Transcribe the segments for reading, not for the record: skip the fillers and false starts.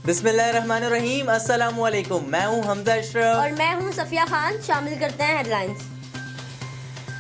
बिस्मिल्लाहिर्रहमानिर्रहीम, अस्सलामु अलैकुम। मैं हूं हमजा अशरफ और मैं हूं सफिया खान। शामिल करते हैं हेडलाइंस।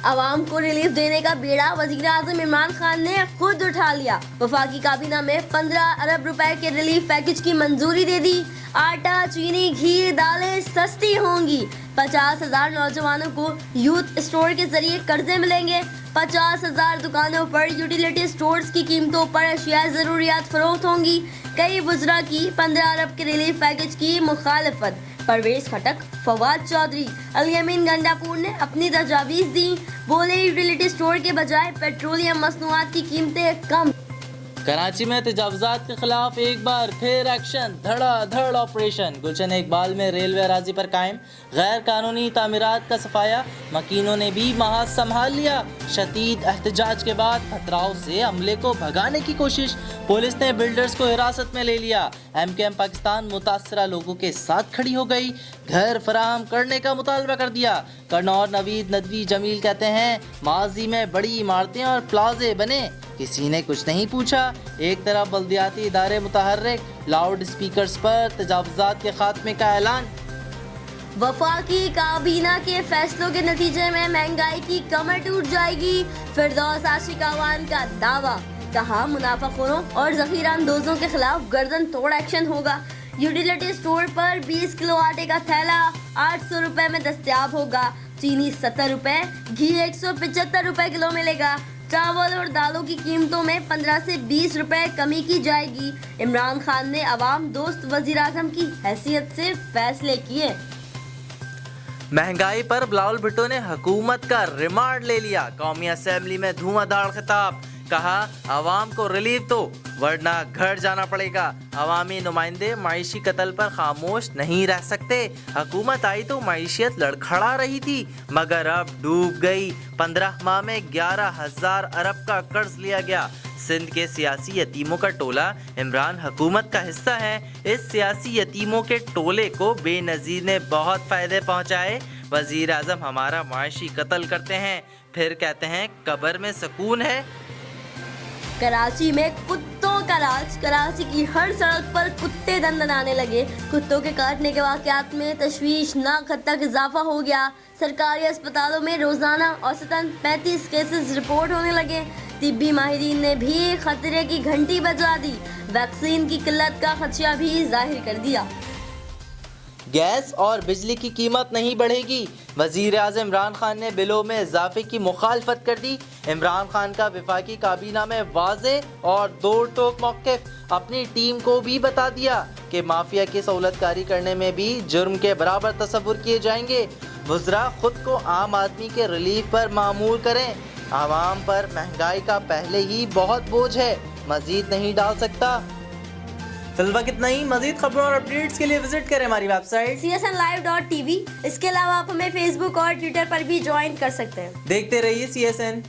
आवाम को रिलीफ देने का बीड़ा वज़ीर आज़म इमरान खान ने खुद उठा लिया। वफाकी काबीना में 15 अरब रुपए के रिलीफ पैकेज की मंजूरी दे दी। आटा, चीनी, घी, दालें सस्ती होंगी। 50,000 नौजवानों को यूथ स्टोर के जरिए कर्जे मिलेंगे। 50,000 दुकानों पर यूटिलिटी स्टोर्स की कीमतों पर अशिया ज़रूरियात फरोख्त होंगी। कई वज़रा की 15 अरब के रिलीफ पैकेज की मुखालफत। परवेज खटक, फवाद चौधरी, अल-यमीन गंडापुर ने अपनी तजावीज़ दी। बोले यूटिलिटी स्टोर के बजाय पेट्रोलियम मसनूआत की कीमतें कम। कराची में तजावुज़ात के खिलाफ एक बार फिर एक्शन, धड़ाधड़ ऑपरेशन। गुलशन इकबाल में रेलवे अराजी पर कायम गैर कानूनी तामीरात का सफाया। मकीनों ने भी महाज संभाल लिया। शदीद एहतजाज के बाद पथराव से अमले को भगाने की कोशिश। पुलिस ने बिल्डर्स को हिरासत में ले लिया। MKM पाकिस्तान मुतासरा लोगों के साथ खड़ी हो गई। घर फराहम करने का मुतालबा कर दिया। कर्नौल नवीद नदवी जमील कहते हैं, माजी में बड़ी इमारतें और प्लाजे बने, किसी ने कुछ नहीं पूछा। एक तरफ बल्दियाती इदारे मुतहर्रिक, लाउड स्पीकर्स पर तजावुज़ात के खात्मे का ऐलान। वफाकी काबीना के फैसलों के नतीजे में महंगाई की कमर टूट जाएगी। फिरदौस आशिक अवान का दावा। कहा, मुनाफाखोरों और जखीरा अंदोजों के खिलाफ गर्दन तोड़ एक्शन होगा। यूटिलिटी स्टोर पर 20 किलो आटे का थैला 800 रुपए में दस्तयाब होगा। चीनी 70 रुपए, घी 175 रुपए किलो मिलेगा। चावल और दालों की कीमतों में 15 से 20 रुपए कमी की जाएगी। इमरान खान ने अवाम दोस्त वजीर आज़म की हैसियत से फैसले किए। महंगाई पर बिलावल भुट्टो ने हुकूमत का रिमांड ले लिया। कौमी असेंबली में धुआंधार खिताब। कहा, आवाम को रिलीफ दो वरना घर जाना पड़ेगा। अवामी नुमाइंदे माइशी कत्ल पर खामोश नहीं रह सकते। हुकूमत आई तो मईशियत लड़खड़ा रही थी मगर अब डूब गई। 15 माह में 11,000 अरब का कर्ज लिया गया। सिंध के सियासी यतीमों का टोला इमरान हुकूमत का हिस्सा है। इस सियासी यतीमों के टोले को बेनज़ीर ने बहुत फ़ायदे पहुँचाए। वज़ीर आज़म हमारा माशी कत्ल करते हैं, फिर कहते हैं कब्र में सुकून है। कराची में कुत्तों का राज। कराची की हर सड़क पर कुत्ते दंदनाने लगे। कुत्तों के काटने के वाक़यात में तशवीशनाक हद तक इजाफा हो गया। सरकारी अस्पतालों में रोजाना औसतन 35 केसेस रिपोर्ट होने लगे। तिब्बी माहिरीन ने भी खतरे की घंटी बजा दी। वैक्सीन की किल्लत का खदशा भी जाहिर कर दिया। गैस और बिजली की कीमत नहीं बढ़ेगी। वज़ीर आज़म इमरान खान ने बिलों में इजाफे की मुखालफत कर दी। इमरान खान का वफाकी काबीना में वाज़े और दो टोक मौक़िफ़। अपनी टीम को भी बता दिया कि माफिया की सहूलतकारी करने में भी जुर्म के बराबर तसव्वुर किए जाएंगे। वज़रा खुद को आम आदमी के रिलीफ पर मामूर करें। आवाम पर महंगाई का पहले ही बहुत बोझ है, मज़ीद नहीं डाल सकता। फिलहाल कितना ही। मज़ीद खबरों और अपडेट्स के लिए विजिट करें हमारी वेबसाइट csnlive.tv। इसके अलावा आप हमें फेसबुक और ट्विटर पर भी ज्वाइन कर सकते हैं। देखते रहिए CSN।